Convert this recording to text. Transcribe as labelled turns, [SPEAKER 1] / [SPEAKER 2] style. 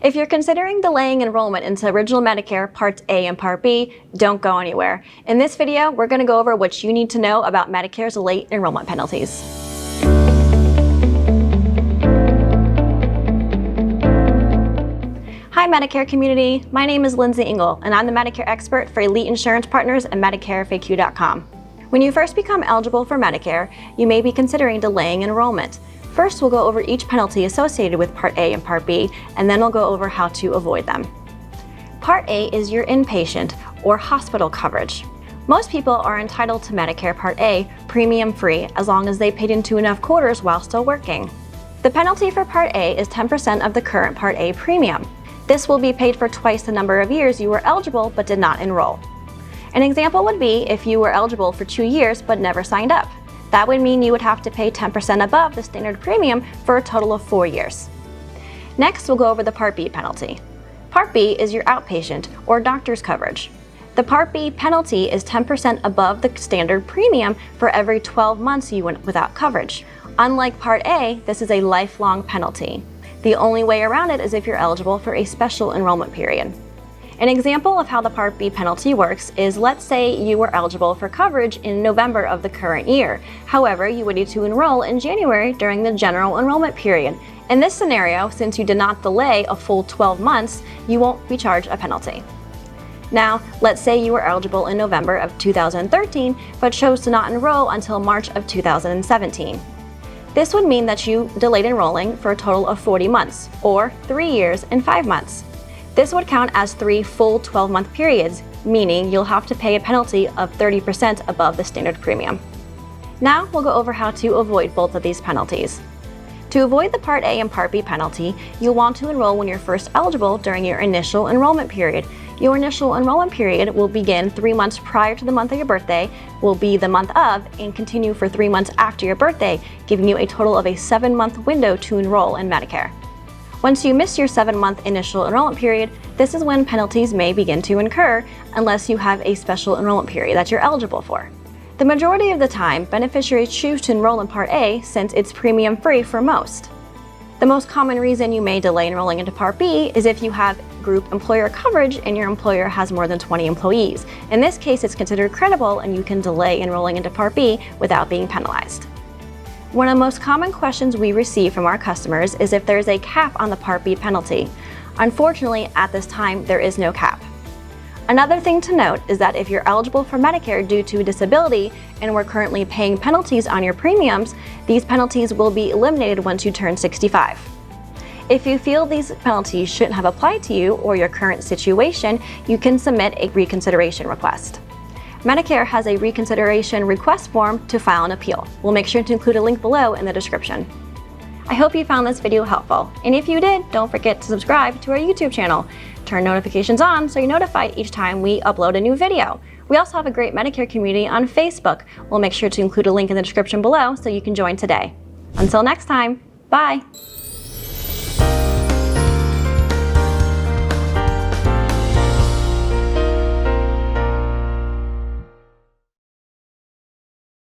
[SPEAKER 1] If you're considering delaying enrollment into Original Medicare Parts A and Part B, don't go anywhere. In this video, we're going to go over what you need to know about Medicare's late enrollment penalties. Hi Medicare community, my name is Lindsay Engel, and I'm the Medicare expert for Elite Insurance Partners and MedicareFAQ.com. When you first become eligible for Medicare, you may be considering delaying enrollment. First, we'll go over each penalty associated with Part A and Part B, and then we'll go over how to avoid them. Part A is your inpatient or hospital coverage. Most people are entitled to Medicare Part A premium-free as long as they paid into enough quarters while still working. The penalty for Part A is 10% of the current Part A premium. This will be paid for twice the number of years you were eligible but did not enroll. An example would be if you were eligible for 2 years but never signed up. That would mean you would have to pay 10% above the standard premium for a total of 4 years. Next, we'll go over the Part B penalty. Part B is your outpatient or doctor's coverage. The Part B penalty is 10% above the standard premium for every 12 months you went without coverage. Unlike Part A, this is a lifelong penalty. The only way around it is if you're eligible for a special enrollment period. An example of how the Part B penalty works is, let's say you were eligible for coverage in November of the current year. However, you would need to enroll in January during the general enrollment period. In this scenario, since you did not delay a full 12 months, you won't be charged a penalty. Now, let's say you were eligible in November of 2013, but chose to not enroll until March of 2017. This would mean that you delayed enrolling for a total of 40 months, or 3 years and 5 months. This would count as 3 full 12-month periods, meaning you'll have to pay a penalty of 30% above the standard premium. Now we'll go over how to avoid both of these penalties. To avoid the Part A and Part B penalty, you'll want to enroll when you're first eligible during your initial enrollment period. Your initial enrollment period will begin 3 months prior to the month of your birthday, will be the month of, and continue for 3 months after your birthday, giving you a total of a 7-month window to enroll in Medicare. Once you miss your 7-month initial enrollment period, this is when penalties may begin to incur unless you have a special enrollment period that you're eligible for. The majority of the time, beneficiaries choose to enroll in Part A since it's premium-free for most. The most common reason you may delay enrolling into Part B is if you have group employer coverage and your employer has more than 20 employees. In this case, it's considered credible and you can delay enrolling into Part B without being penalized. One of the most common questions we receive from our customers is if there is a cap on the Part B penalty. Unfortunately, at this time, there is no cap. Another thing to note is that if you're eligible for Medicare due to disability and we're currently paying penalties on your premiums, these penalties will be eliminated once you turn 65. If you feel these penalties shouldn't have applied to you or your current situation, you can submit a reconsideration request. Medicare has a reconsideration request form to file an appeal. We'll make sure to include a link below in the description. I hope you found this video helpful, and if you did, don't forget to subscribe to our YouTube channel. Turn notifications on so you're notified each time we upload a new video. We also have a great Medicare community on Facebook. We'll make sure to include a link in the description below so you can join today. Until next time, bye!